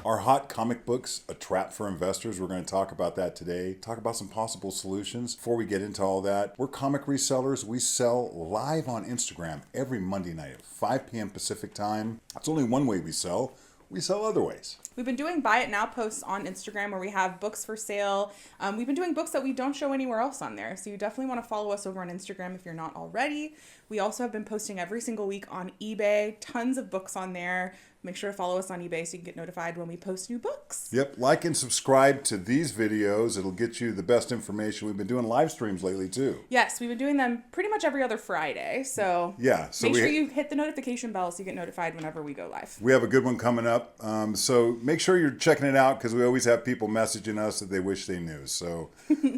Are hot comic books a trap for investors? We're going to talk about that today. Talk about some possible solutions. Before we get into all that, we're comic resellers. We sell live on Instagram every Monday night at 5 p.m. Pacific time. That's only one way we sell. We sell other ways. We've been doing buy it now posts on Instagram where we have books for sale. We've been doing books that we don't show anywhere else on there. So you definitely want to follow us over on Instagram if you're not already. We also have been posting every single week on eBay. Tons of books on there. Make sure to follow us on eBay so you can get notified when we post new books. Yep, like and subscribe to these videos. It'll get you the best information. We've been doing live streams lately too. Yes, we've been doing them pretty much every other Friday. So yeah, make sure you hit the notification bell so you get notified whenever we go live. We have a good one coming up. So make sure you're checking it out because we always have people messaging us that they wish they knew. So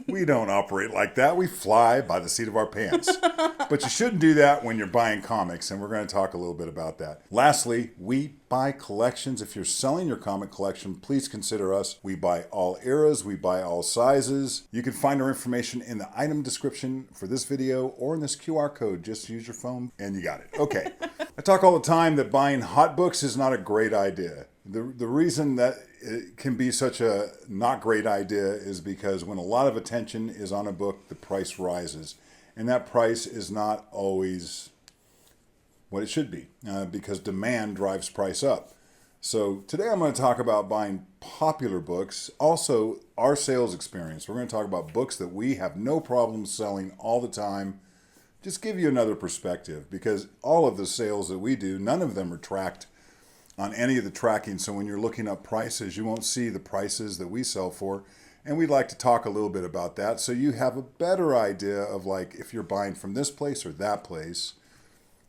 we don't operate like that. We fly by the seat of our pants. But you shouldn't do that when you're buying comics, and we're going to talk a little bit about that. Lastly, we buy collections. If you're selling your comic collection, please consider us. We buy all eras. We buy all sizes. You can find our information in the item description for this video or in this QR code. Just use your phone and you got it. Okay. I talk all the time that buying hot books is not a great idea. The reason that it can be such a not great idea is because when a lot of attention is on a book, the price rises. And that price is not always what it should be because demand drives price up. So today I'm going to talk about buying popular books, also our sales experience. We're going to talk about books that we have no problem selling all the time. Just give you another perspective because all of the sales that we do, none of them are tracked on any of the tracking. So when you're looking up prices, you won't see the prices that we sell for. And we'd like to talk a little bit about that so you have a better idea of like if you're buying from this place or that place,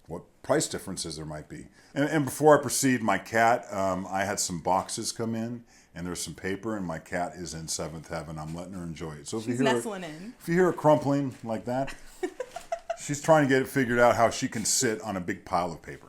what price differences there might be. And before I proceed, my cat, I had some boxes come in and there's some paper and my cat is in seventh heaven. I'm letting her enjoy it. So if she's you hear nestling in. If you hear her crumpling like that, she's trying to get it figured out how she can sit on a big pile of paper.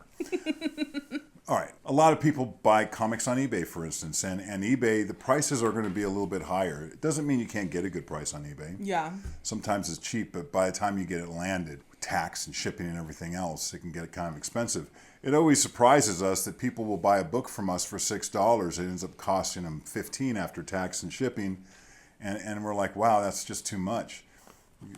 All right. A lot of people buy comics on eBay, for instance, and eBay, the prices are going to be a little bit higher. It doesn't mean you can't get a good price on eBay. Yeah. Sometimes it's cheap, but by the time you get it landed, tax and shipping and everything else, it can get kind of expensive. It always surprises us that people will buy a book from us for $6. It ends up costing them $15 after tax and shipping, and we're like, wow, that's just too much.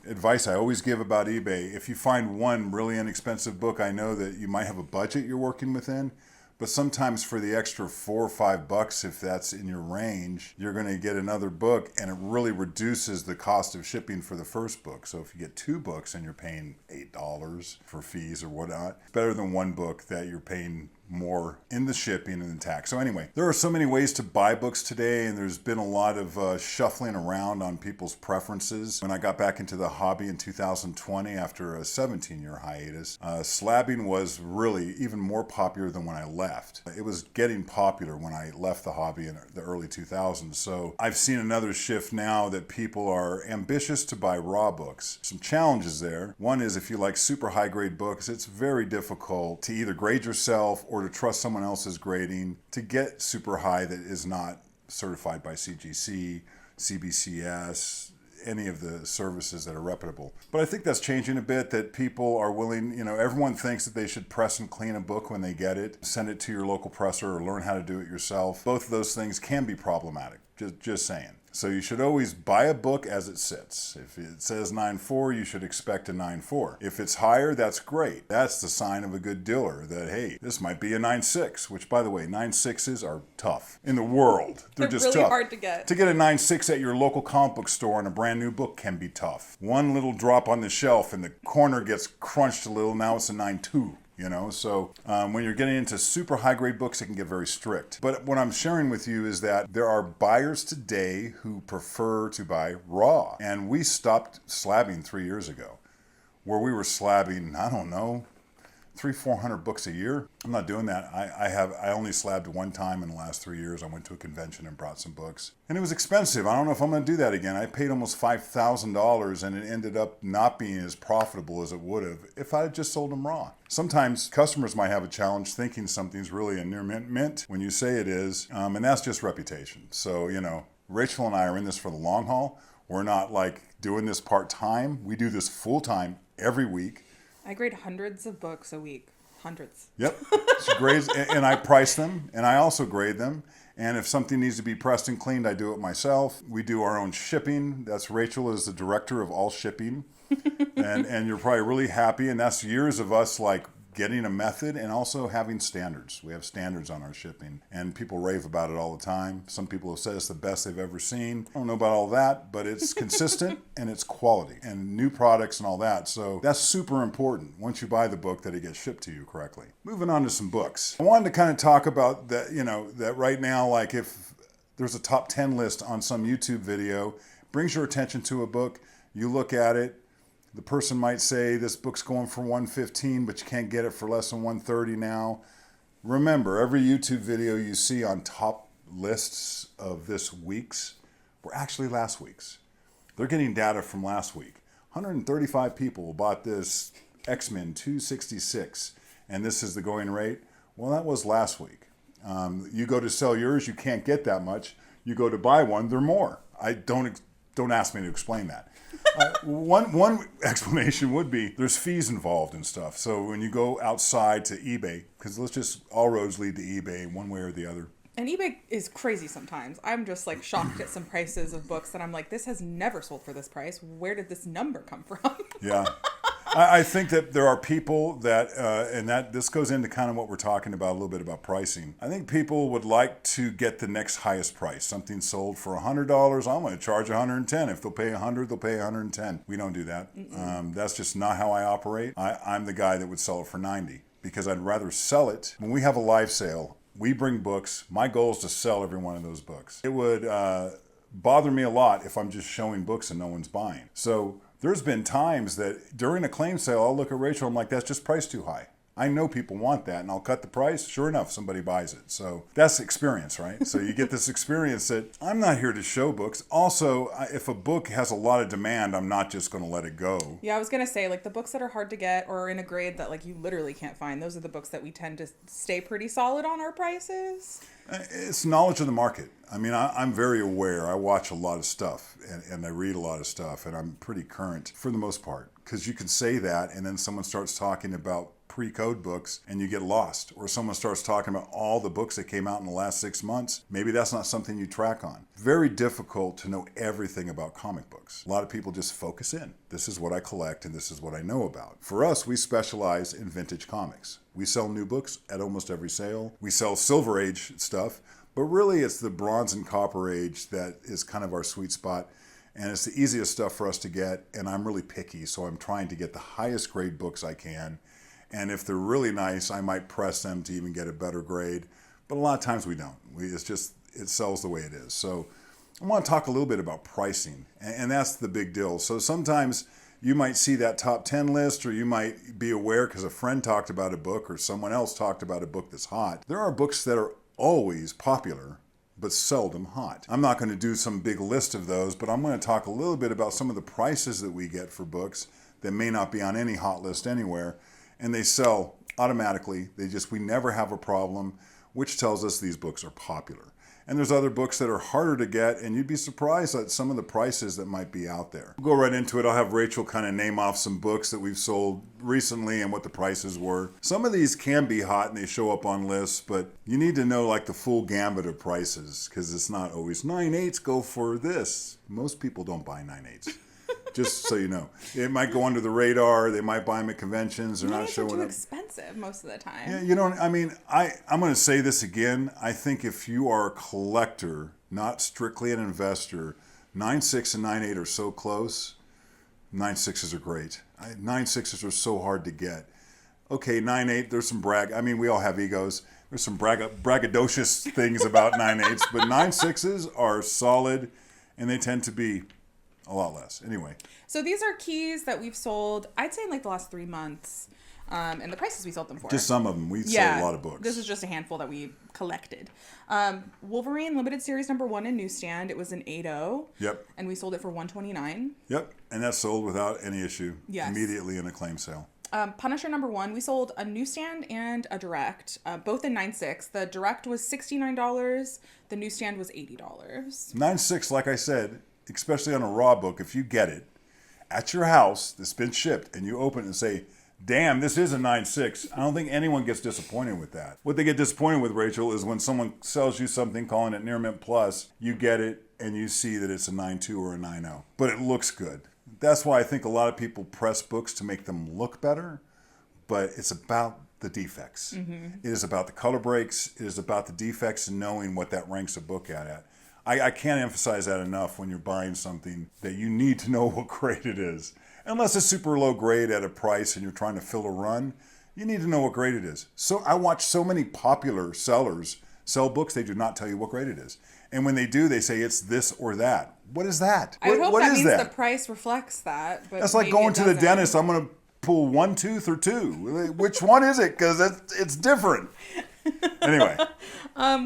Advice I always give about eBay, if you find one really inexpensive book, I know that you might have a budget you're working within, but sometimes for the extra $4 or $5, if that's in your range, you're going to get another book and it really reduces the cost of shipping for the first book. So if you get 2 books and you're paying $8 for fees or whatnot, it's better than 1 book that you're paying more in the shipping and the tax. So anyway, there are so many ways to buy books today, and there's been a lot of shuffling around on people's preferences. When I got back into the hobby in 2020 after a 17-year hiatus, slabbing was really even more popular than when I left. It was getting popular when I left the hobby in the early 2000s. So I've seen another shift now that people are ambitious to buy raw books. Some challenges there. One is if you like super high grade books, it's very difficult to either grade yourself or to trust someone else's grading to get super high that is not certified by CGC, CBCS, any of the services that are reputable. But I think that's changing a bit, that people are willing, everyone thinks that they should press and clean a book when they get it, send it to your local presser or learn how to do it yourself. Both of those things can be problematic, just saying. So you should always buy a book as it sits. If it says 9.4, you should expect a 9.4. If it's higher, that's great. That's the sign of a good dealer that, hey, this might be a 9.6, which, by the way, 9.6s are tough in the world. They're just really tough. hard to get. To get a 9.6 at your local comic book store on a brand new book can be tough. One little drop on the shelf and the corner gets crunched a little, now it's a 9.2. So when you're getting into super high grade books, it can get very strict. But what I'm sharing with you is that there are buyers today who prefer to buy raw. And we stopped slabbing 3 years ago, where we were slabbing, I don't know, 300-400 books a year. I'm not doing that. I only slabbed one time in the last 3 years. I went to a convention and brought some books. And it was expensive. I don't know if I'm going to do that again. I paid almost $5,000 and it ended up not being as profitable as it would have if I had just sold them raw. Sometimes customers might have a challenge thinking something's really a near mint when you say it is, and that's just reputation. So, Rachel and I are in this for the long haul. We're not like doing this part-time. We do this full-time every week. I grade hundreds of books a week. Hundreds. Yep. She grades, and I price them, and I also grade them. And if something needs to be pressed and cleaned, I do it myself. We do our own shipping. That's Rachel is the director of all shipping. and you're probably really happy. And that's years of us like getting a method and also having standards. We have standards on our shipping, and people rave about it all the time. Some people have said it's the best they've ever seen. I don't know about all that, but it's consistent and it's quality and new products and all that. So that's super important once you buy the book that it gets shipped to you correctly. Moving on to some books. I wanted to kind of talk about that, that right now, like if there's a top 10 list on some YouTube video, brings your attention to a book, you look at it, the person might say this book's going for $115, but you can't get it for less than $130 now. Remember, every YouTube video you see on top lists of this week's were actually last week's. They're getting data from last week. 135 people bought this X-Men 266, and this is the going rate. Well, that was last week. You go to sell yours, you can't get that much. You go to buy one, they're more. Don't ask me to explain that. One explanation would be there's fees involved and stuff. So when you go outside to eBay, because let's just all roads lead to eBay one way or the other. And eBay is crazy sometimes. I'm just like shocked at some prices of books that I'm like, this has never sold for this price. Where did this number come from? Yeah. I think that there are people that, and that this goes into kind of what we're talking about a little bit about pricing. I think people would like to get the next highest price. Something sold for $100, I'm going to charge $110. If they'll pay $100, they'll pay $110. We don't do that. That's just not how I operate. I'm the guy that would sell it for $90 because I'd rather sell it. When we have a live sale, we bring books. My goal is to sell every one of those books. It would bother me a lot if I'm just showing books and no one's buying. So there's been times that during a claim sale, I'll look at Rachel, I'm like, that's just priced too high. I know people want that, and I'll cut the price. Sure enough, somebody buys it. So that's experience, right? So you get this experience that I'm not here to show books. Also, if a book has a lot of demand, I'm not just going to let it go. Yeah, I was going to say, like, the books that are hard to get or in a grade that, like, you literally can't find, those are the books that we tend to stay pretty solid on our prices. It's knowledge of the market. I mean, I'm very aware. I watch a lot of stuff, and I read a lot of stuff, and I'm pretty current for the most part. Because you can say that, and then someone starts talking about pre-code books and you get lost, or someone starts talking about all the books that came out in the last 6 months. Maybe that's not something you track on. Very difficult to know everything about comic books. A lot of people just focus in. This is what I collect and this is what I know about. For us, we specialize in vintage comics. We sell new books at almost every sale. We sell Silver Age stuff, but really it's the Bronze and Copper Age that is kind of our sweet spot. And it's the easiest stuff for us to get, and I'm really picky, so I'm trying to get the highest grade books I can. And if they're really nice, I might press them to even get a better grade. But a lot of times we don't. It sells the way it is. So I want to talk a little bit about pricing, and that's the big deal. So sometimes you might see that top 10 list, or you might be aware because a friend talked about a book or someone else talked about a book that's hot. There are books that are always popular, but seldom hot. I'm not going to do some big list of those, but I'm going to talk a little bit about some of the prices that we get for books that may not be on any hot list anywhere, and they sell automatically. We never have a problem, which tells us these books are popular. And there's other books that are harder to get, and you'd be surprised at some of the prices that might be out there. We'll go right into it. I'll have Rachel kind of name off some books that we've sold recently and what the prices were. Some of these can be hot and they show up on lists, but you need to know like the full gambit of prices, because it's not always 9/8 go for this. Most people don't buy 9/8. Just so you know, it might go under the radar. They might buy them at conventions. They're not showing up. Too expensive most of the time. Yeah, you don't. I mean, I'm going to say this again. I think if you are a collector, not strictly an investor, 9/6 and 9/8 are so close. 9/6s are great. 9/6s are so hard to get. Okay, 9/8. There's some I mean, we all have egos. There's some braggadocious things about 9/8s, but 9/6s are solid, and they tend to be a lot less. Anyway. So these are keys that we've sold, I'd say in like the last 3 months, and the prices we sold them for. Just some of them. We sold a lot of books. This is just a handful that we collected. Wolverine Limited Series #1 in newsstand. It was an 8.0. Yep. And we sold it for $129. Yep. And that sold without any issue. Yes. Immediately in a claim sale. Punisher #1, we sold a newsstand and a direct, both in 9/6. The direct was $69. The newsstand was $80. 9/6, like I said, especially on a raw book, if you get it at your house that's been shipped and you open it and say damn, this is a 9.6. I don't think anyone gets disappointed with that. What they get disappointed with, Rachel, is when someone sells you something calling it Near Mint Plus, you get it and you see that it's a 9.2 or a 9.0. But it looks good. That's why I think a lot of people press books to make them look better, but it's about the defects. It is about the color breaks. It is about the defects and knowing what that ranks a book at. I can't emphasize that enough when you're buying something that you need to know what grade it is. Unless it's super low grade at a price and you're trying to fill a run, you need to know what grade it is. So I watch so many popular sellers sell books, they do not tell you what grade it is. And when they do, they say it's this or that. What is that? I would hope what that is means that? the price reflects that. But That's like maybe going it to the doesn't. dentist. I'm going to pull one tooth or two. Which one is it? Because it's different. Anyway.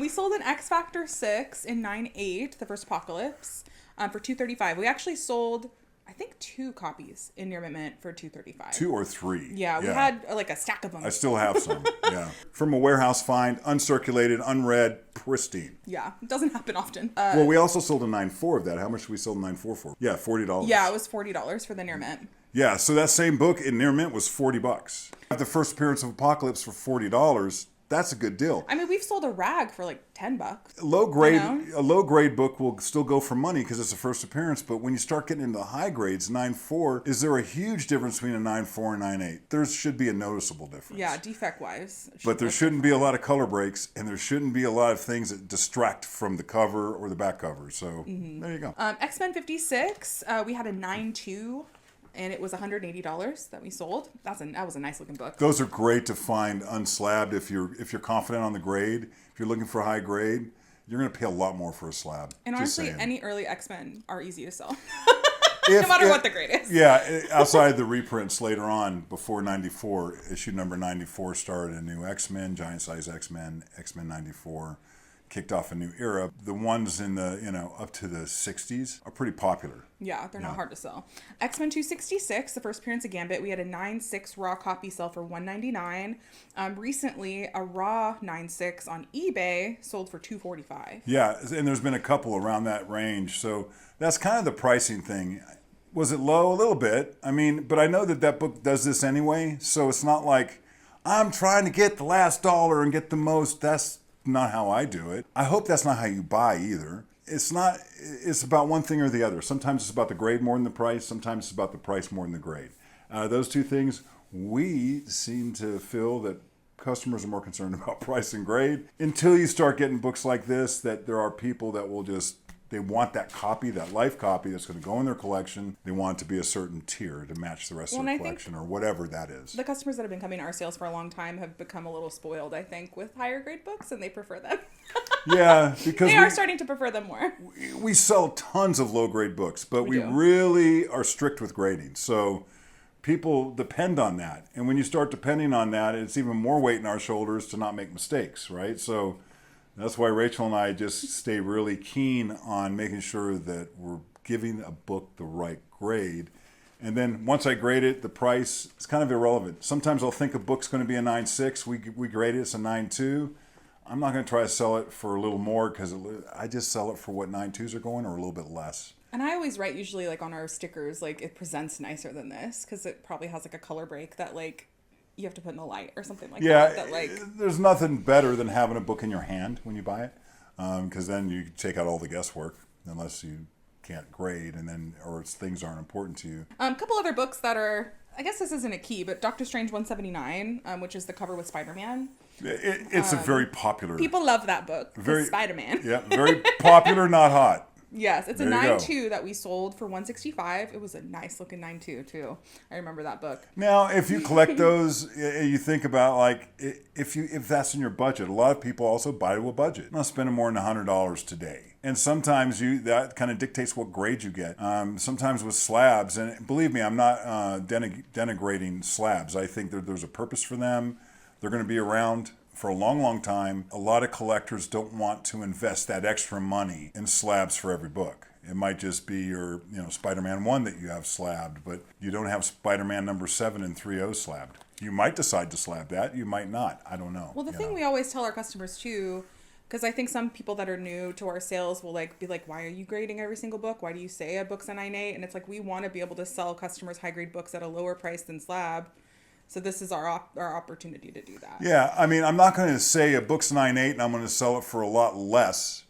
We sold an X Factor 6 in 9.8, the first Apocalypse, for $235. We actually sold, I think, 2 copies in Near Mint for $235. 2 or 3. Yeah, we had like a stack of them. I still have some. Yeah. From a warehouse find, uncirculated, unread, pristine. Yeah, it doesn't happen often. Well, we also sold a 9.4 of that. How much did we sell a 9.4 for? Yeah, $40. Yeah, it was $40 for the Near Mint. Yeah, so that same book in Near Mint was $40. The first appearance of Apocalypse for $40. That's a good deal. I mean, we've sold a rag for like $10. A low grade book will still go for money because it's a first appearance. But when you start getting into the high grades, 9.4, is there a huge difference between a 9.4 and 9.8? There should be a noticeable difference. Yeah, defect wise. But there shouldn't be a lot of color breaks, and there shouldn't be a lot of things that distract from the cover or the back cover. So there you go. X-Men 56, we had a 9.2. And it was $180 that we sold. That was a nice looking book. Those are great to find unslabbed if you're confident on the grade. If you're looking for high grade, you're going to pay a lot more for a slab. And Just honestly, saying. any early X-Men are easy to sell. No matter what the grade is. Yeah, outside the reprints later on, before 94, issue number 94 started a new X-Men, giant size X-Men, X-Men 94. Kicked off a new era. The ones in the, up to the 60s are pretty popular. Yeah, they're not hard to sell. X-Men 266, the first appearance of Gambit, we had a 9.6 raw copy sell for $199. Recently, a raw 9.6 on eBay sold for $245. Yeah, and there's been a couple around that range. So that's kind of the pricing thing. Was it low? A little bit. I mean, but I know that book does this anyway. So it's not like I'm trying to get the last dollar and get the most. That's not how I do it. I hope that's not how you buy either. It's about one thing or the other. Sometimes it's about the grade more than the price. Sometimes it's about the price more than the grade. Those two things, we seem to feel that customers are more concerned about price and grade until you start getting books like this, that there are people that will they want that copy, that life copy that's going to go in their collection. They want it to be a certain tier to match the rest of the collection or whatever that is. The customers that have been coming to our sales for a long time have become a little spoiled, I think, with higher grade books, and they prefer them. Yeah, because they are starting to prefer them more. We sell tons of low grade books, but we do. really are strict with grading. So people depend on that. And when you start depending on that, it's even more weight in our shoulders to not make mistakes, right? So that's why Rachel and I just stay really keen on making sure that we're giving a book the right grade. And then once I grade it, the price is kind of irrelevant. Sometimes I'll think a book's going to be a 9.6. We grade it, it's a 9.2. I'm not going to try to sell it for a little more because I just sell it for what 9.2s are going or a little bit less. And I always write usually like on our stickers, like it presents nicer than this because it probably has like a color break that like you have to put in the light or something like that. That like there's nothing better than having a book in your hand when you buy it, because then you take out all the guesswork, unless you can't grade, or things aren't important to you. A couple other books that are, I guess this isn't a key, but Doctor Strange 179, which is the cover with Spider-Man. It's a very popular. People love that book. Very Spider-Man. Yeah, very popular, not hot. Yes, it's a 9.2 that we sold for $165. It was a nice looking 9.2 too. I remember that book. Now, if you collect those, you think about like if that's in your budget. A lot of people also buy to a budget. I'm not spending more than $100 today. And sometimes that kind of dictates what grade you get. Sometimes with slabs, and believe me, I'm not denigrating slabs. I think there's a purpose for them. They're going to be around for a long, long time. A lot of collectors don't want to invest that extra money in slabs for every book. It might just be your, Spider-Man 1 that you have slabbed, but you don't have Spider-Man number 7 and 3.0 slabbed. You might decide to slab that. You might not. I don't know. Well, the thing we always tell our customers too, because I think some people that are new to our sales will be like, why are you grading every single book? Why do you say a book's a 9.8? And it's like, we want to be able to sell customers high grade books at a lower price than slab. So this is our opportunity to do that. Yeah, I mean, I'm not going to say a book's 9.8 and I'm going to sell it for a lot less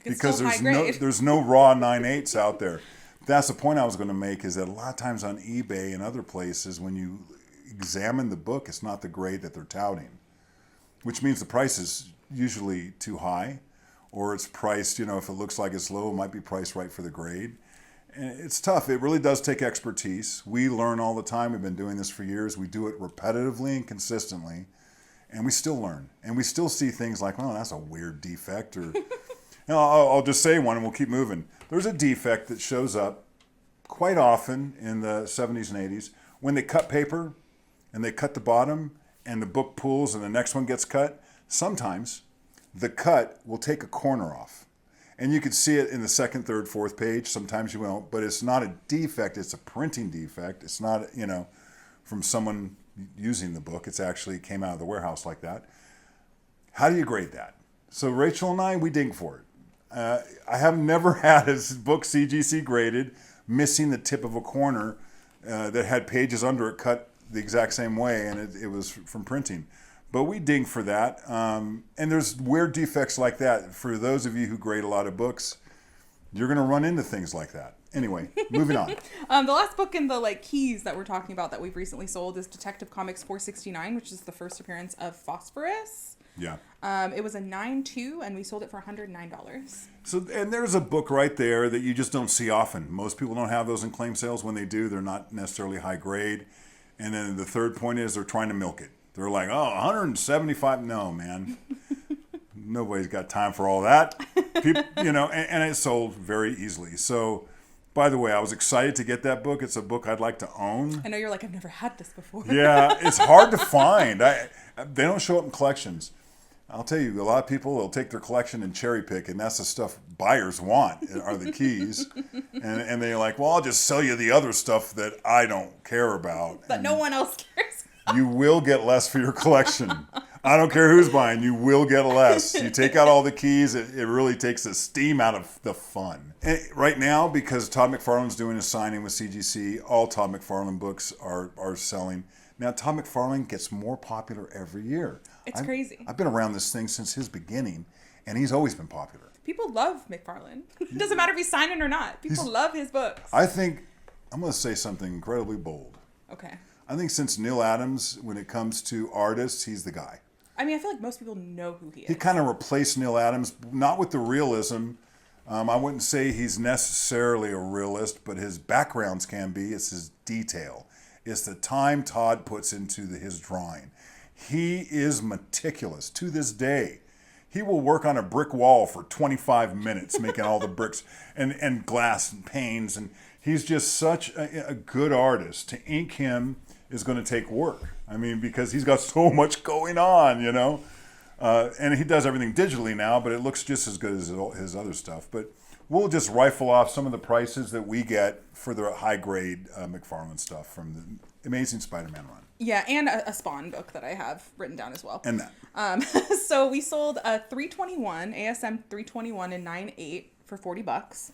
because there's no raw 9.8s out there. That's the point I was going to make, is that a lot of times on eBay and other places, when you examine the book, it's not the grade that they're touting, which means the price is usually too high, or it's priced, if it looks like it's low, it might be priced right for the grade. And it's tough. It really does take expertise. We learn all the time. We've been doing this for years. We do it repetitively and consistently, and we still learn. And we still see things like, oh, that's a weird defect, or I'll just say one and we'll keep moving. There's a defect that shows up quite often in the 70s and 80s when they cut paper and they cut the bottom and the book pulls and the next one gets cut. Sometimes the cut will take a corner off. And you can see it in the second, third, fourth page. Sometimes you won't, but it's not a defect. It's a printing defect. It's not, from someone using the book. It's actually came out of the warehouse like that. How do you grade that? So Rachel and I, we dig for it. I have never had a book CGC graded missing the tip of a corner that had pages under it cut the exact same way, and it was from printing. But we dig for that. And there's weird defects like that. For those of you who grade a lot of books, you're going to run into things like that. Anyway, moving on. The last book in the keys that we're talking about that we've recently sold is Detective Comics 469, which is the first appearance of Phosphorus. Yeah. It was a 9.2, and we sold it for $109. So, and there's a book right there that you just don't see often. Most people don't have those in claim sales. When they do, they're not necessarily high grade. And then the third point is they're trying to milk it. They're like, 175. No, man. Nobody's got time for all that. People, and it sold very easily. So, by the way, I was excited to get that book. It's a book I'd like to own. I know you're like, I've never had this before. Yeah, it's hard to find. They don't show up in collections. I'll tell you, a lot of people will take their collection and cherry pick, and that's the stuff buyers want, are the keys. And they're like, well, I'll just sell you the other stuff that I don't care about. That no one else cares about. You will get less for your collection. I don't care who's buying, you will get less. You take out all the keys, it really takes the steam out of the fun. And right now, because Todd McFarlane's doing a signing with CGC, all Todd McFarlane books are selling. Now, Todd McFarlane gets more popular every year. It's crazy. I've been around this thing since his beginning, and he's always been popular. People love McFarlane. It doesn't matter if he's signing or not. People love his books. I think, I'm going to say something incredibly bold. Okay. I think since Neil Adams, when it comes to artists, he's the guy. I mean, I feel like most people know who he is. He kind of replaced Neil Adams, not with the realism. I wouldn't say he's necessarily a realist, but his backgrounds can be. It's his detail. It's the time Todd puts into his drawing. He is meticulous to this day. He will work on a brick wall for 25 minutes, making all the bricks and glass and panes. And he's just such a good artist. To ink him is going to take work. I mean, because he's got so much going on, and he does everything digitally now, but it looks just as good as his other stuff. But we'll just rifle off some of the prices that we get for the high-grade McFarlane stuff from the Amazing Spider-Man run. Yeah, and a Spawn book that I have written down as well. And that. So we sold a 321, ASM 321 and 9.8 for $40.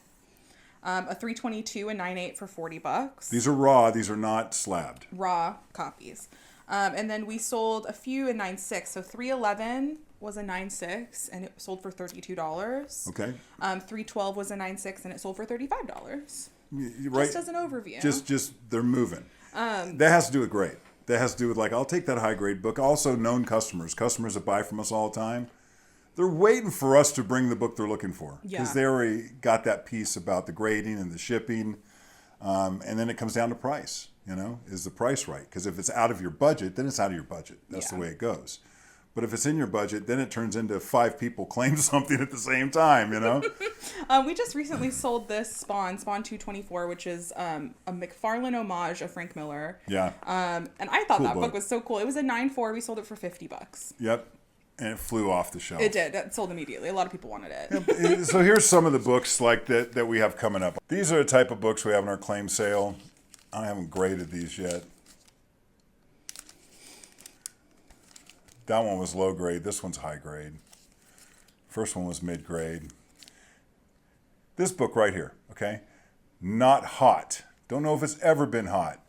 A 322 and 9.8 for $40. These are raw. These are not slabbed. Raw copies. And then we sold a few in 9.6. So 311 was a 9.6 and it sold for $32. Okay. 312 was a 9.6 and it sold for $35. Right. Just as an overview. Just they're moving. That has to do with grade. That has to do with I'll take that high grade book. Also known customers that buy from us all the time. They're waiting for us to bring the book they're looking for. Because they already got that piece about the grading and the shipping. And then it comes down to price. Is the price right? Because if it's out of your budget, then it's out of your budget. That's the way it goes. But if it's in your budget, then it turns into 5 people claim something at the same time, We just recently sold this Spawn 224, which is a McFarlane homage of Frank Miller. Yeah. And I thought Cool that book. book was so cool. It was a 9.4. We sold it for $50. Yep. And it flew off the shelf. It did. It sold immediately. A lot of people wanted it. So here's some of the books that we have coming up. These are the type of books we have in our claim sale. I haven't graded these yet. That one was low grade. This one's high grade. First one was mid grade. This book right here, okay? Not hot. Don't know if it's ever been hot.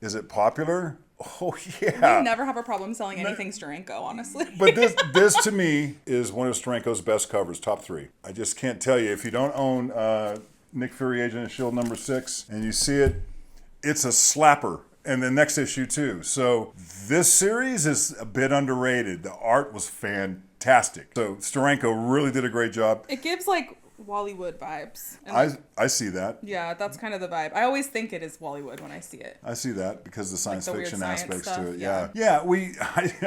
Is it popular? Oh We yeah. never have a problem selling anything Steranko, honestly. But this to me is one of Steranko's best covers, top 3. I just can't tell you, if you don't own Nick Fury Agent of S.H.I.E.L.D. #6 and you see it, it's a slapper. And the next issue too. So this series is a bit underrated. The art was fantastic. So Steranko really did a great job. It gives like Wallywood vibes. And I see that. yeah, that's kind of the vibe. I always think it is Wallywood when I see it. I see that because of the science the weird fiction science aspects stuff, to it. yeah. Yeah.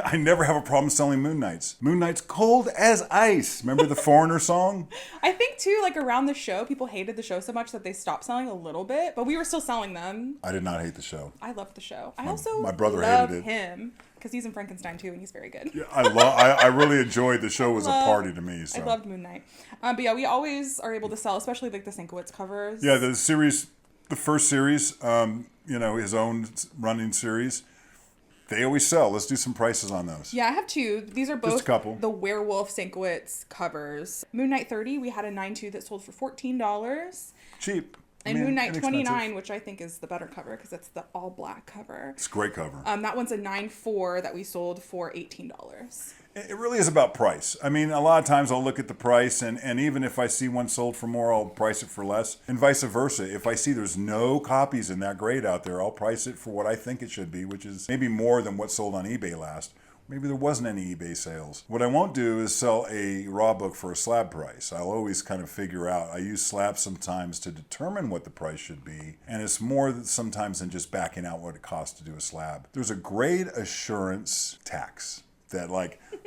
I never have a problem selling Moon Knights. Moon Knight's cold as ice. Remember the Foreigner song? I think too, like around the show, people hated the show so much that they stopped selling a little bit, but we were still selling them. I did not hate the show. I loved the show. I also my brother love hated it. him because he's in Frankenstein too, and he's very good. Yeah, I really enjoyed the show. Was a party to me. So. I loved Moon Knight. But yeah, we always are able to sell, especially like the Sienkiewicz covers. Yeah, the first series, his own running series, they always sell. Let's do some prices on those. Yeah, I have 2. These are both Just a couple. the Werewolf Sienkiewicz covers. Moon Knight 30, we had a 9.2 that sold for $14. Cheap. And Moon Knight inexpensive. 29, which I think is the better cover because it's the all black cover. It's a great cover. That one's a 9.4 that we sold for $18. It really is about price. I mean, a lot of times I'll look at the price, and even if I see one sold for more, I'll price it for less, and vice versa. If I see there's no copies in that grade out there, I'll price it for what I think it should be, which is maybe more than what sold on eBay last. Maybe there wasn't any eBay sales. What I won't do is sell a raw book for a slab price. I'll always kind of figure out. I use slabs sometimes to determine what the price should be, and it's more sometimes than just backing out what it costs to do a slab. There's a grade assurance tax. That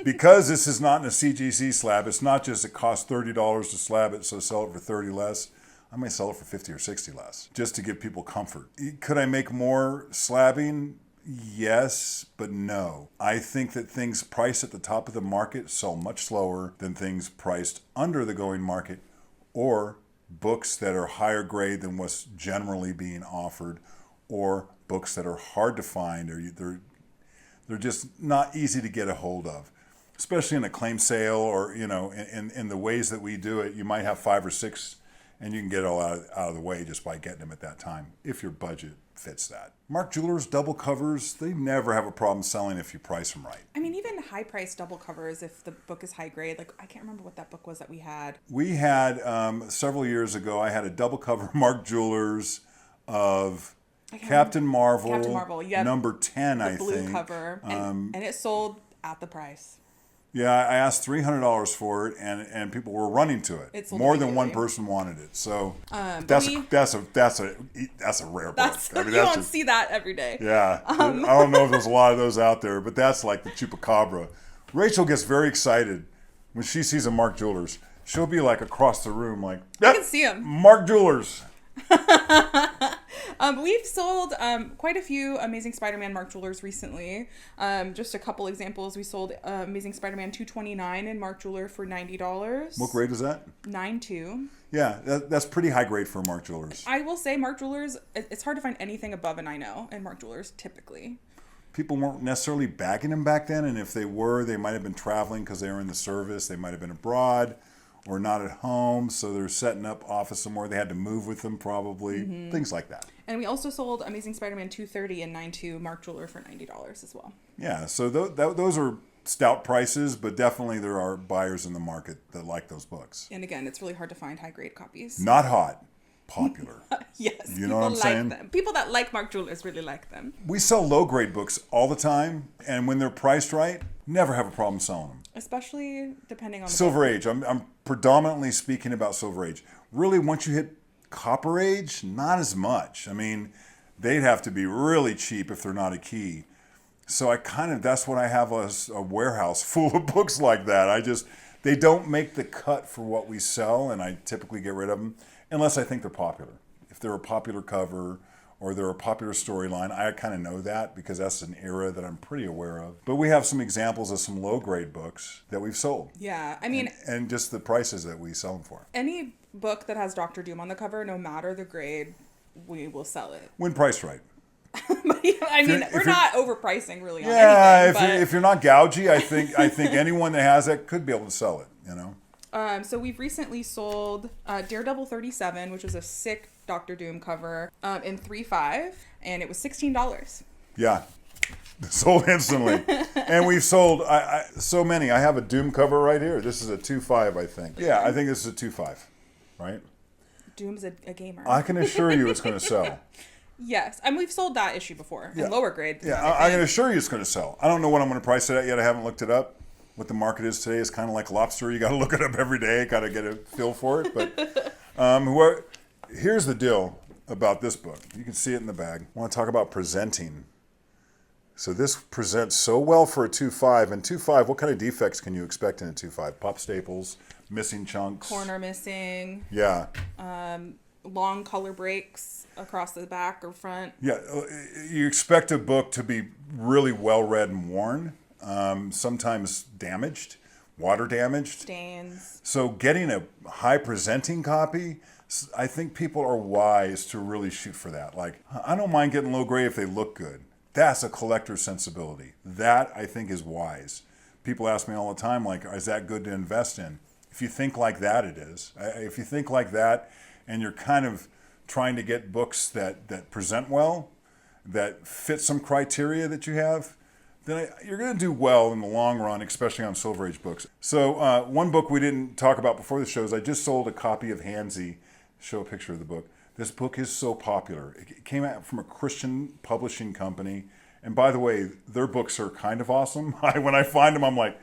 because this is not in a CGC slab, it's not just it costs $30 to slab it, so sell it for 30 less. I may sell it for 50 or 60 less, just to give people comfort. Could I make more slabbing? Yes, but no. I think that things priced at the top of the market sell much slower than things priced under the going market, or books that are higher grade than what's generally being offered, or books that are hard to find, or they're just not easy to get a hold of, especially in a claim sale or, in the ways that we do it. You might have 5 or 6 and you can get it all out of the way just by getting them at that time, if your budget fits that. Mark Jewelers double covers, they never have a problem selling if you price them right. I mean, even high-priced double covers, if the book is high grade, like I can't remember what that book was that we had. We had, several years ago, I had a double cover Mark Jewelers of Captain Marvel, yeah, number 10, I think. The blue cover, and it sold at the price. Yeah, I asked $300 for it, and people were running to it. More than one person wanted it, so that's a rare book. You don't see that every day. Yeah, I don't know if there's a lot of those out there, but that's like the Chupacabra. Rachel gets very excited when she sees a Mark Jewelers. She'll be like across the room, like, I can see him. Mark Jewelers. We've sold quite a few Amazing Spider-Man Mark Jewelers recently. Just a couple examples. We sold Amazing Spider-Man 229 in Mark Jeweler for $90. What grade is that? 9.2. Yeah, that's pretty high grade for Mark Jewelers. I will say Mark Jewelers, it's hard to find anything above a 9.0 in Mark Jewelers typically. People weren't necessarily bagging them back then, and if they were, they might have been traveling because they were in the service. They might have been abroad or not at home, so they're setting up office somewhere. They had to move with them probably, things like that. And we also sold Amazing Spider-Man 230 and 9.2 Mark Jeweler for $90 as well. Yeah, so those are stout prices, but definitely there are buyers in the market that like those books. And again, it's really hard to find high-grade copies. Not hot, popular. Yes, you know what I'm saying? Them. People that like Mark Jewelers really like them. We sell low-grade books all the time, and when they're priced right, never have a problem selling them. Especially depending on the Silver book. Age. I'm predominantly speaking about Silver Age. Really, once you hit Copper Age, not as much. I mean, they'd have to be really cheap if they're not a key. So that's what I have a warehouse full of books like that. They don't make the cut for what we sell, and I typically get rid of them unless I think they're popular. If they're a popular cover or they're a popular storyline, I kind of know that because that's an era that I'm pretty aware of. But we have some examples of some low-grade books that we've sold. Yeah, I mean... And just the prices that we sell them for. Any book that has Dr. Doom on the cover, no matter the grade, we will sell it. When priced right. I mean, we're not overpricing really on anything. If you're not gougy, I think anyone that has that could be able to sell it, you know? So we've recently sold Daredevil 37, which was a sick Doctor Doom cover, in 3.5, and it was $16. Yeah, Sold instantly. And we've sold so many. I have a Doom cover right here. This is a 2.5, I think. Yeah, I think this is a 2.5, right? Doom's a gamer. I can assure you it's going to sell. Yes, and we've sold that issue before in lower grade. Yeah, I can assure you it's going to sell. I don't know what I'm going to price it at yet. I haven't looked it up. What the market is today is kind of like lobster. You got to look it up every day. Got to get a feel for it. But here's the deal about this book. You can see it in the bag. I want to talk about presenting. So this presents so well for a 2.5. And 2.5, what kind of defects can you expect in a 2.5? Pop staples, missing chunks. Corner missing. Yeah. Long color breaks across the back or front. Yeah. You expect a book to be really well read and worn. Sometimes damaged, water damaged. Stains. So getting a high presenting copy, I think people are wise to really shoot for that. Like, I don't mind getting low grade if they look good. That's a collector's sensibility. That, I think, is wise. People ask me all the time, like, is that good to invest in? If you think like that, it is. If you think like that and you're kind of trying to get books that present well, that fit some criteria that you have, then you're going to do well in the long run, especially on Silver Age books. So one book we didn't talk about before the show is I just sold a copy of Hansi. Show a picture of the book. This book is so popular. It came out from a Christian publishing company. And by the way, their books are kind of awesome. When I find them, I'm like,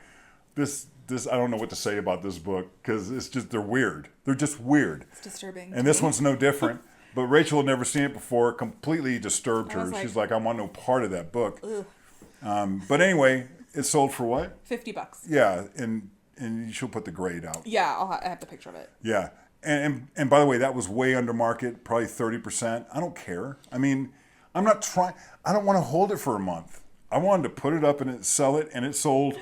this I don't know what to say about this book because they're weird. They're just weird. It's disturbing. And this one's no different. But Rachel had never seen it before. Completely disturbed her. She's like, I want no part of that book. But anyway, it sold for what? $50. Yeah, and she'll put the grade out. Yeah, I have the picture of it. Yeah. And by the way, that was way under market, probably 30%. I don't care. I mean, I don't want to hold it for a month. I wanted to put it up and sell it, and it sold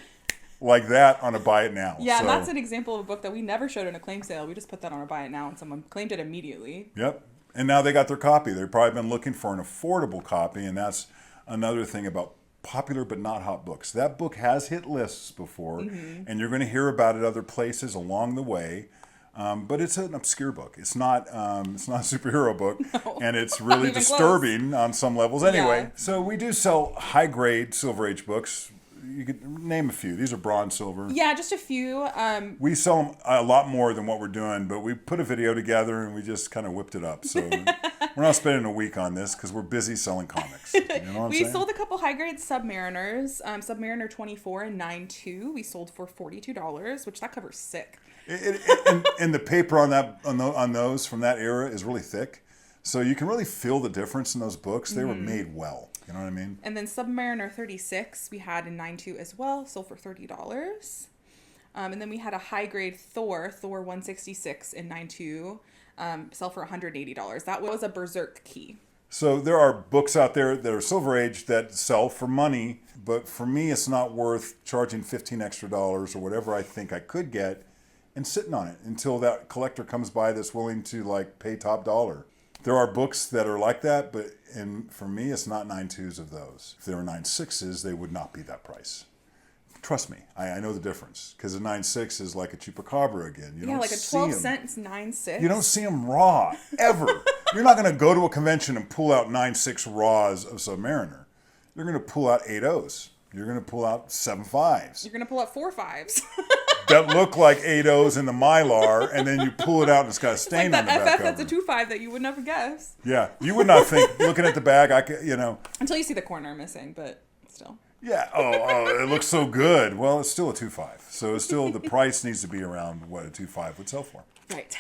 like that on a buy it now. Yeah, and that's an example of a book that we never showed in a claim sale. We just put that on a buy it now, and someone claimed it immediately. Yep. And now they got their copy. They've probably been looking for an affordable copy, and that's another thing about popular but not hot books. That book has hit lists before, and you're going to hear about it other places along the way. But it's an obscure book. It's not a superhero book, and it's really disturbing on some levels. Anyway, so we do sell high grade Silver Age books. You could name a few. These are bronze, silver. Yeah, just a few. We sell them a lot more than what we're doing, but we put a video together and we just kind of whipped it up. So we're not spending a week on this because we're busy selling comics. You know what I'm saying? We sold a couple high grade Submariners. Submariner 24 and 9.2. We sold for $42, which that cover's sick. And the paper on those from that era is really thick, so you can really feel the difference in those books. They were made well. You know what I mean? And then Submariner 36 we had in 9.2 as well, sold for $30. And then we had a high grade Thor 166 in 9.2, sell for $180. That was a Berserk key. So there are books out there that are Silver Age that sell for money, but for me, it's not worth charging $15 extra or whatever I think I could get and sitting on it until that collector comes by that's willing to like pay top dollar. There are books that are like that, but for me, it's not 9.2s of those. If they were 9.6s, they would not be that price. Trust me, I know the difference because a 9.6 is like a chupacabra again. You don't like a see 12 them. cents 9.6. You don't see them raw ever. You're not going to go to a convention and pull out 9.6 raws of Submariner. You're going to pull out 8.0s. You're going to pull out 7.5s. You're going to pull out 4.5s. That look like 8.0s in the Mylar, and then you pull it out and it's got a stain on the back FF cover. that's a 2.5 that you would never guess. Yeah, you would not think, looking at the bag, Until you see the corner missing, but still. Yeah, it looks so good. Well, it's still a 2.5. So it's still, the price needs to be around what a 2.5 would sell for. Right.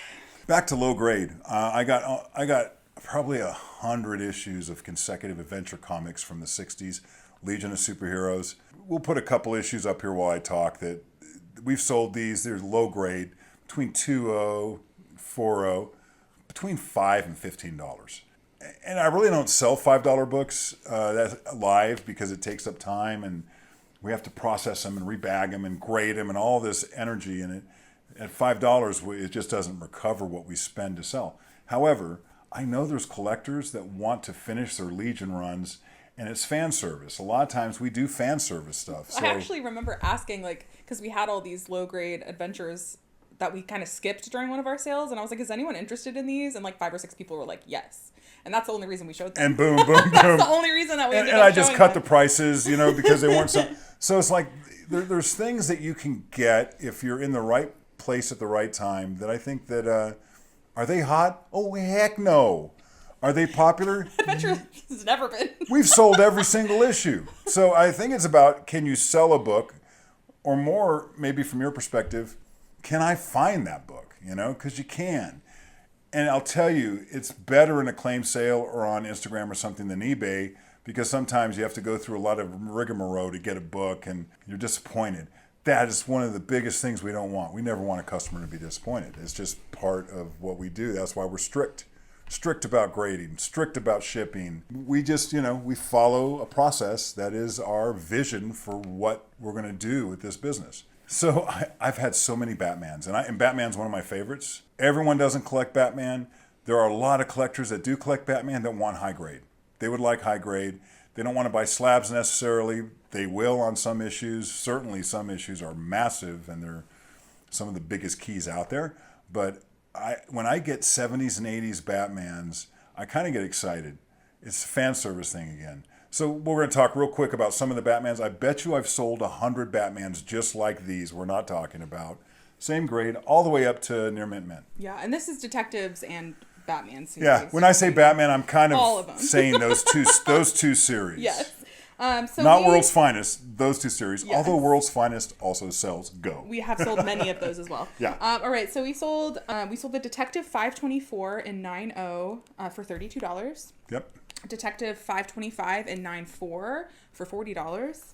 Back to low grade. I got probably 100 issues of consecutive adventure comics from the 60s, Legion of Superheroes. We'll put a couple issues up here while I talk that we've sold these. They're low grade, between 2.0, 4.0, between $5 and $15. And I really don't sell $5 books that's live because it takes up time and we have to process them and rebag them and grade them and all this energy in it. At $5, it just doesn't recover what we spend to sell. However, I know there's collectors that want to finish their Legion runs, and it's fan service. A lot of times we do fan service stuff. So, I actually remember asking, because we had all these low-grade adventures that we kind of skipped during one of our sales, and I was like, is anyone interested in these? And 5 or 6 people were like, yes. And that's the only reason we showed them. And boom, boom, boom. That's the only reason that we ended and up I just showing cut them. the prices, because they weren't so it's like there's things that you can get if you're in the right place at the right time that I think that are they hot? Oh heck no. Are they popular? I bet it's never been. We've sold every single issue. So I think it's about, can you sell a book, or more maybe from your perspective, can I find that book? Because you can. And I'll tell you, it's better in a claim sale or on Instagram or something than eBay, because sometimes you have to go through a lot of rigmarole to get a book and you're disappointed. That is one of the biggest things we don't want. We never want a customer to be disappointed. It's just part of what we do. That's why we're strict about grading, strict about shipping. We just, we follow a process that is our vision for what we're going to do with this business. So I've had so many Batmans, and Batman's one of my favorites. Everyone doesn't collect Batman. There are a lot of collectors that do collect Batman that want high grade. They would like high grade. They don't want to buy slabs necessarily. They will on some issues. Certainly some issues are massive, and they're some of the biggest keys out there. But when I get 70s and 80s Batmans, I kind of get excited. It's a fan service thing again. So we're going to talk real quick about some of the Batmans. I bet you I've sold 100 Batmans just like these we're not talking about. Same grade, all the way up to near mint. Yeah, and this is Detectives and Batman series. Yeah, when I say Batman, I'm kind All of them. saying those two series. Yes. Not World's Finest, those two series. Yes. Although World's Finest also sells Go. We have sold many of those as well. Yeah. All right, so we sold the Detective 524 in 9.0 for $32. Yep. Detective 525 in 9.4 for $40.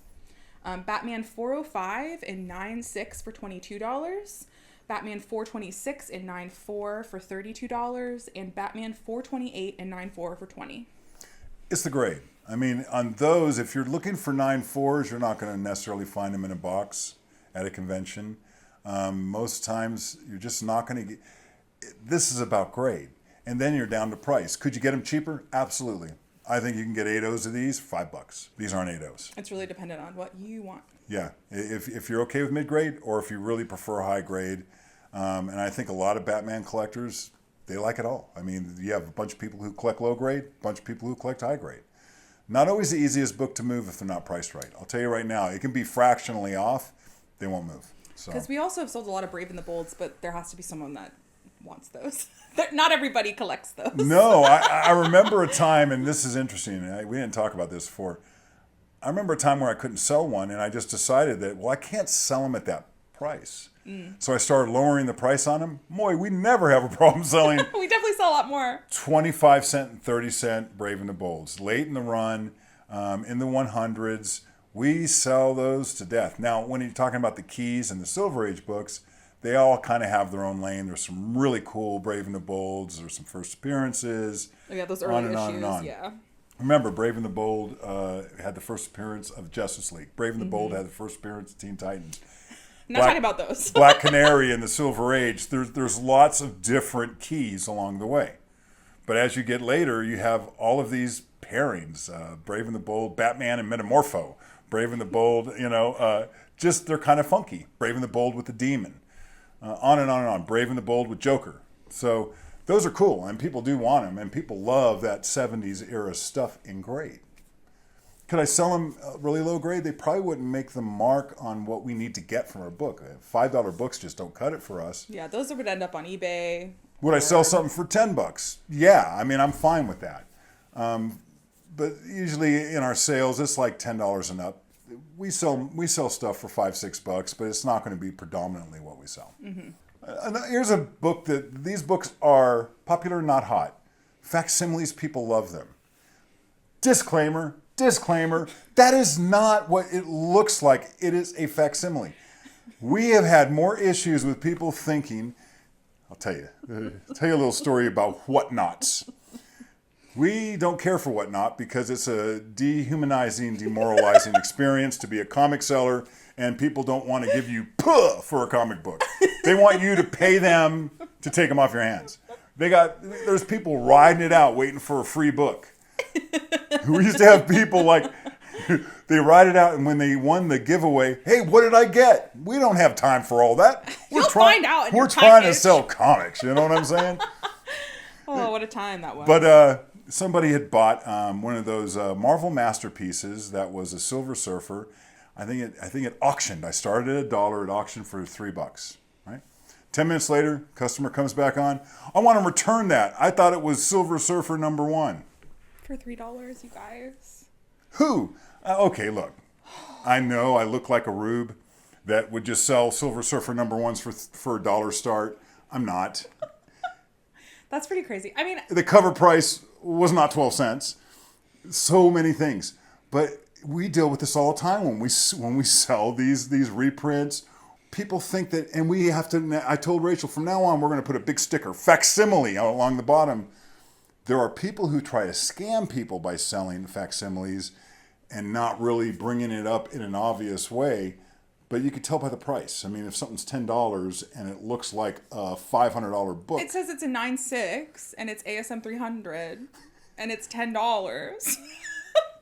Batman 405 in 9.6 for $22. Batman 426 in 9.4 for $32. And Batman 428 in 9.4 for $20. It's the grade. I mean, on those, if you're looking for 9.4s, you're not going to necessarily find them in a box at a convention. Most times, you're just not going to get... This is about grade. And then you're down to price. Could you get them cheaper? Absolutely. I think you can get 8.0s of these, $5. These aren't 8.0s. It's really dependent on what you want. Yeah. If you're okay with mid-grade, or if you really prefer high grade. And I think a lot of Batman collectors, they like it all. I mean, you have a bunch of people who collect low grade, a bunch of people who collect high grade. Not always the easiest book to move if they're not priced right. I'll tell you right now, it can be fractionally off. They won't move. Because we also have sold a lot of Brave and the Bolds, but there has to be someone that wants those. Not everybody collects those. No, I remember a time, and this is interesting. We didn't talk about this before. I remember a time where I couldn't sell one, and I just decided that, I can't sell them at that price. So I started lowering the price on them. Boy, we never have a problem selling. We definitely sell a lot more. 25-cent and 30-cent Brave and the Bolds. Late in the run, in the 100s, we sell those to death. Now, when you're talking about the keys and the Silver Age books, they all kind of have their own lane. There's some really cool Brave and the Bolds. There's some first appearances. Oh, yeah, those early issues, yeah. Remember, Brave and the Bold had the first appearance of Justice League. Brave and the Bold had the first appearance of Teen Titans. Not talking about those. Black Canary in the Silver Age. There's lots of different keys along the way. But as you get later, you have all of these pairings. Brave and the Bold, Batman and Metamorpho. Brave and the Bold, just they're kind of funky. Brave and the Bold with the Demon. On and on and on. Brave and the Bold with Joker. So those are cool, and people do want them, and people love that 70s era stuff in grade. Could I sell them really low grade? They probably wouldn't make the mark on what we need to get from our book. $5 books just don't cut it for us. Yeah, those would end up on eBay. Would I sell something for $10? Yeah, I mean, I'm fine with that. But usually in our sales, it's like $10 and up. We sell stuff for $5-6, but it's not going to be predominantly what we sell. Mm-hmm. Here's a book these books are popular, not hot. Facsimiles, people love them. Disclaimer, that is not what it looks like. It is a facsimile. We have had more issues with people thinking, I'll tell you a little story about whatnots. We don't care for whatnot because it's a dehumanizing, demoralizing experience to be a comic seller, and people don't want to give you puh for a comic book. They want you to pay them to take them off your hands. There's people riding it out waiting for a free book. We used to have people like, they ride it out, and when they won the giveaway, hey, what did I get? We don't have time for all that. You'll find out in We're your trying to package. sell comics, you know what I'm saying? Oh, what a time that was. But somebody had bought one of those Marvel masterpieces that was a Silver Surfer. I think it auctioned. I started at $1. It auctioned for $3. Right. 10 minutes later, customer comes back on. I want to return that. I thought it was Silver Surfer #1. For $3, you guys. Who? Okay, look. I know I look like a rube that would just sell Silver Surfer #1s for $1 start. I'm not. That's pretty crazy. I mean, the cover price was not 12 cents. So many things. But we deal with this all the time when we sell these reprints. People think that, and we have to, I told Rachel, from now on, we're going to put a big sticker, facsimile, out along the bottom. There are people who try to scam people by selling facsimiles and not really bringing it up in an obvious way. But you could tell by the price. I mean, if something's $10 and it looks like a $500 book. It says it's a 9.6 and it's ASM 300 and it's $10.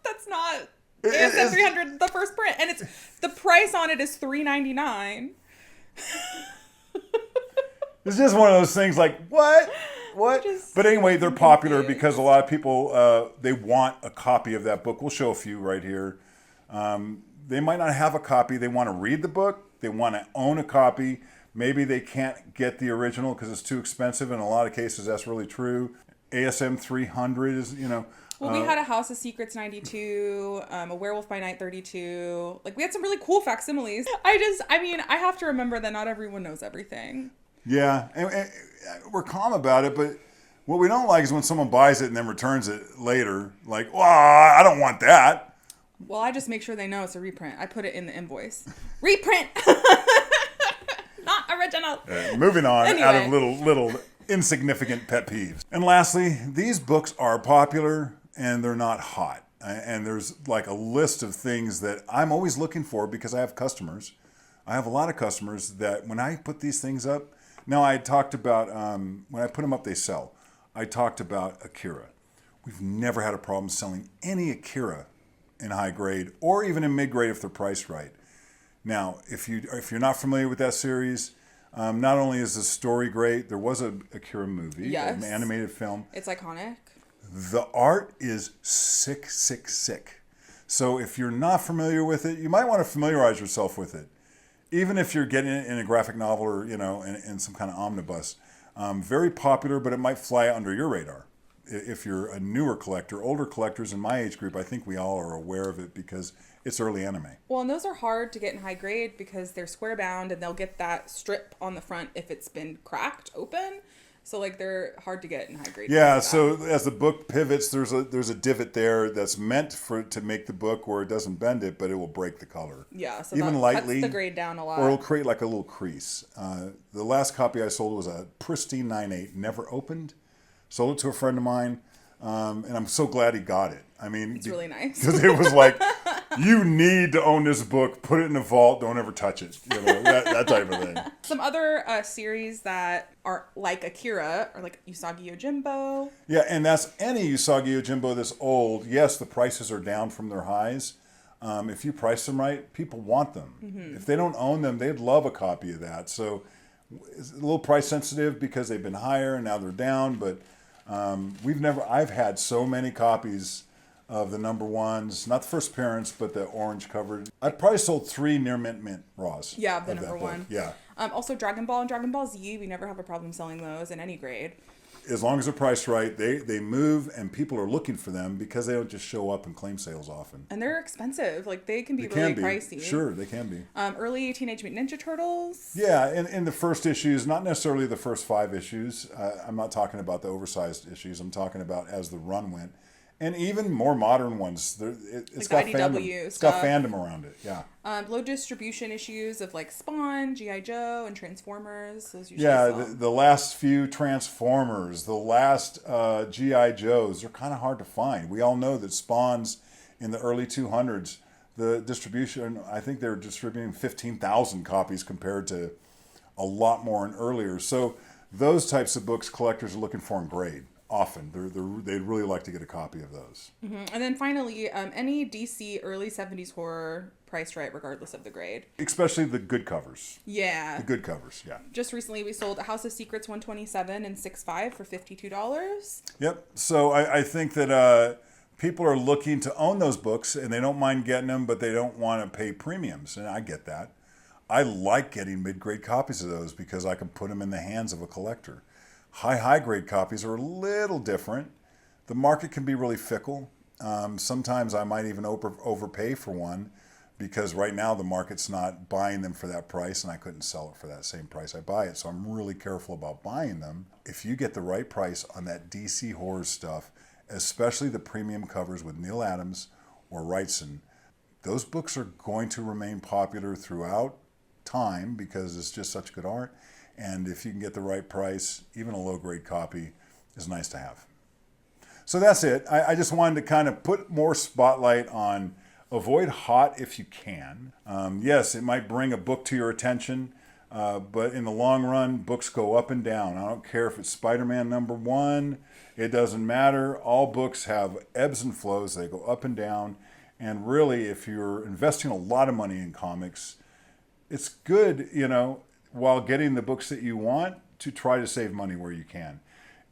That's not ASM 300, the first print. And it's the price on it is $3.99. It's just one of those things like, what? But anyway, they're popular because a lot of people, they want a copy of that book. We'll show a few right here. They might not have a copy. They want to read the book. They want to own a copy. Maybe they can't get the original because it's too expensive. In a lot of cases, that's really true. ASM 300 is, Well, we had a House of Secrets 92, a Werewolf by Night 32. Like, we had some really cool facsimiles. I have to remember that not everyone knows everything. Yeah, and we're calm about it, but what we don't like is when someone buys it and then returns it later. Like, well, I don't want that. Well, I just make sure they know it's a reprint. I put it in the invoice. Reprint! Not original. Moving on, anyway. Out of little insignificant pet peeves. And lastly, these books are popular and they're not hot. And there's like a list of things that I'm always looking for because I have customers. I have a lot of customers that when I put these things up, now I talked about, when I put them up, they sell. I talked about Akira. We've never had a problem selling any Akira in high grade or even in mid grade if they're priced right. Now, if you're not familiar with that series, not only is the story great, there was a Akira movie, yes. An animated film. It's iconic. The art is sick. So if you're not familiar with it, you might want to familiarize yourself with it. Even if you're getting it in a graphic novel or, in some kind of omnibus. Very popular, but it might fly under your radar. If you're a newer collector, older collectors in my age group, I think we all are aware of it because it's early anime. Well, and those are hard to get in high grade because they're square bound and they'll get that strip on the front if it's been cracked open. So like they're hard to get in high grade. Yeah, so as the book pivots, there's a divot there that's meant to make the book where it doesn't bend it, but it will break the color. Yeah, so even that lightly, cuts the grade down a lot. Or it'll create like a little crease. The last copy I sold was a pristine 9.8, never opened. Sold it to a friend of mine, and I'm so glad he got it. I mean, it's really nice. Because it was like, you need to own this book, put it in a vault, don't ever touch it. That type of thing. Some other series that are like Akira are like Usagi Yojimbo. Yeah, and that's any Usagi Yojimbo that's old. Yes, the prices are down from their highs. If you price them right, people want them. Mm-hmm. If they don't own them, they'd love a copy of that. So it's a little price sensitive because they've been higher and now they're down, but I've had so many copies of the #1s, not the first appearance, but the orange covered. I've probably sold 3 near mint raws. Yeah, the #1. Yeah. Also Dragon Ball and Dragon Ball Z, we never have a problem selling those in any grade. As long as they're priced right, they move and people are looking for them because they don't just show up in claim sales often. And they're expensive. Like they can be really pricey. Sure, they can be. Early Teenage Mutant Ninja Turtles. Yeah, in the first issues, not necessarily the first 5 issues. I'm not talking about the oversized issues. I'm talking about as the run went. And even more modern ones. It's got fandom. It's got fandom around it, yeah. Low distribution issues of like Spawn, G.I. Joe, and Transformers. Those usually the last few Transformers, the last G.I. Joes, they're kind of hard to find. We all know that Spawn's in the early 200s. The distribution, I think they were distributing 15,000 copies compared to a lot more and earlier. So those types of books collectors are looking for in grade. Often, they'd really like to get a copy of those. Mm-hmm. And then finally, any DC early 70s horror priced right regardless of the grade. Especially the good covers. Yeah. The good covers, yeah. Just recently we sold House of Secrets 127 and 6.5 for $52. Yep. So I think that people are looking to own those books and they don't mind getting them, but they don't want to pay premiums. And I get that. I like getting mid-grade copies of those because I can put them in the hands of a collector. High-grade copies are a little different. The market can be really fickle. Sometimes I might even overpay for one because right now the market's not buying them for that price and I couldn't sell it for that same price I buy it. So I'm really careful about buying them. If you get the right price on that DC horror stuff, especially the premium covers with Neil Adams or Wrightson, those books are going to remain popular throughout time because it's just such good art. And if you can get the right price, even a low-grade copy is nice to have. So that's it. I just wanted to kind of put more spotlight on avoid hot if you can. Yes, it might bring a book to your attention, but in the long run, books go up and down. I don't care if it's Spider-Man #1. It doesn't matter. All books have ebbs and flows. They go up and down. And really, if you're investing a lot of money in comics, it's good, while getting the books that you want, to try to save money where you can.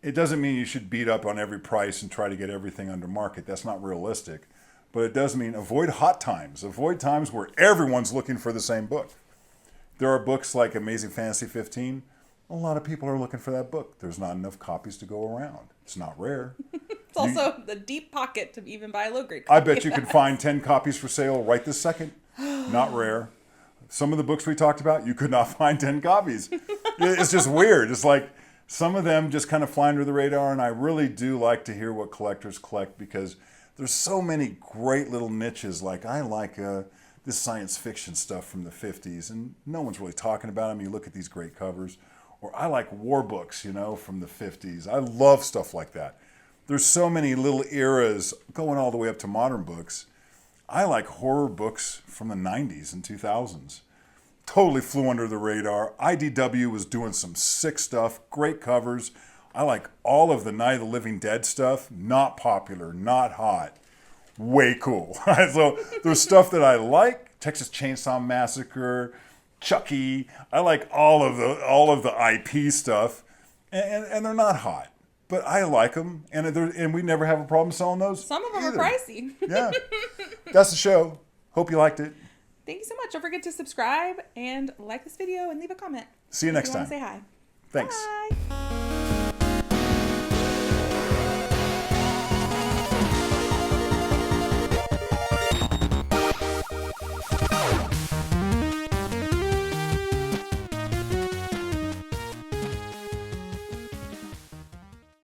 It doesn't mean you should beat up on every price and try to get everything under market. That's not realistic. But it does mean avoid hot times. Avoid times where everyone's looking for the same book. There are books like Amazing Fantasy 15. A lot of people are looking for that book. There's not enough copies to go around. It's not rare. It's also the deep pocket to even buy a low-grade copy. I bet you can find 10 copies for sale right this second. Not rare. Some of the books we talked about, you could not find 10 copies. It's just weird. It's like some of them just kind of fly under the radar, and I really do like to hear what collectors collect because there's so many great little niches. Like I like this science fiction stuff from the 50s, and no one's really talking about them. You look at these great covers. Or I like war books, from the 50s. I love stuff like that. There's so many little eras going all the way up to modern books. I like horror books from the 90s and 2000s. Totally flew under the radar. IDW was doing some sick stuff, great covers. I like all of the Night of the Living Dead stuff. Not popular, not hot. Way cool. So there's stuff that I like. Texas Chainsaw Massacre, Chucky. I like all of the IP stuff. And they're not hot. But I like them, and we never have a problem selling those. Some of them either. are pricey. Yeah. That's the show. Hope you liked it. Thank you so much. Don't forget to subscribe and like this video and leave a comment. See you next if you time. Want to say hi. Thanks. Bye.